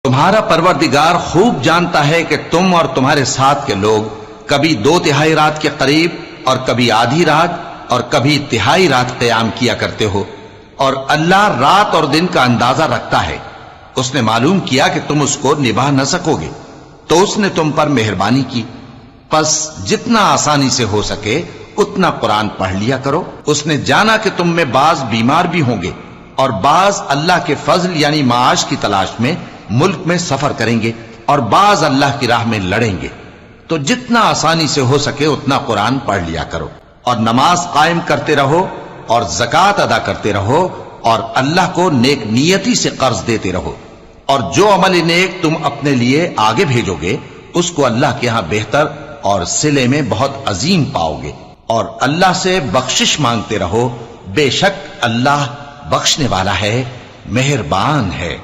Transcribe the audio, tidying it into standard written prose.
तुम्हारा परवरदिगार खूब जानता है कि तुम और तुम्हारे साथ के लोग कभी 2/3 रात के करीब और कभी आधी रात और कभी तिहाई रात क़याम किया करते हो, और अल्लाह रात और दिन का अंदाजा रखता है। उसने मालूम किया कि तुम उसको निभा न सकोगे, तो उसने तुम पर मेहरबानी की। बस जितना आसानी से हो सके उतना कुरान पढ़ लिया करो। उसने जाना कि तुम में बाज बीमार भी होंगे और बाज अल्लाह के फजल यानी माश की तलाश में मुल्क में सफर करेंगे और बाज अल्लाह की राह में लड़ेंगे। तो जितना आसानी से हो सके उतना कुरान पढ़ लिया करो और नमाज कायम करते रहो और ज़कात अदा करते रहो और अल्लाह को नेक नियति से कर्ज देते रहो, और जो अमल नेक तुम अपने लिए आगे भेजोगे उसको अल्लाह के यहां बेहतर और सिले में बहुत अजीम पाओगे। और अल्लाह से बख्शिश मांगते रहो, बेशक अल्लाह बख्शने वाला है, मेहरबान है।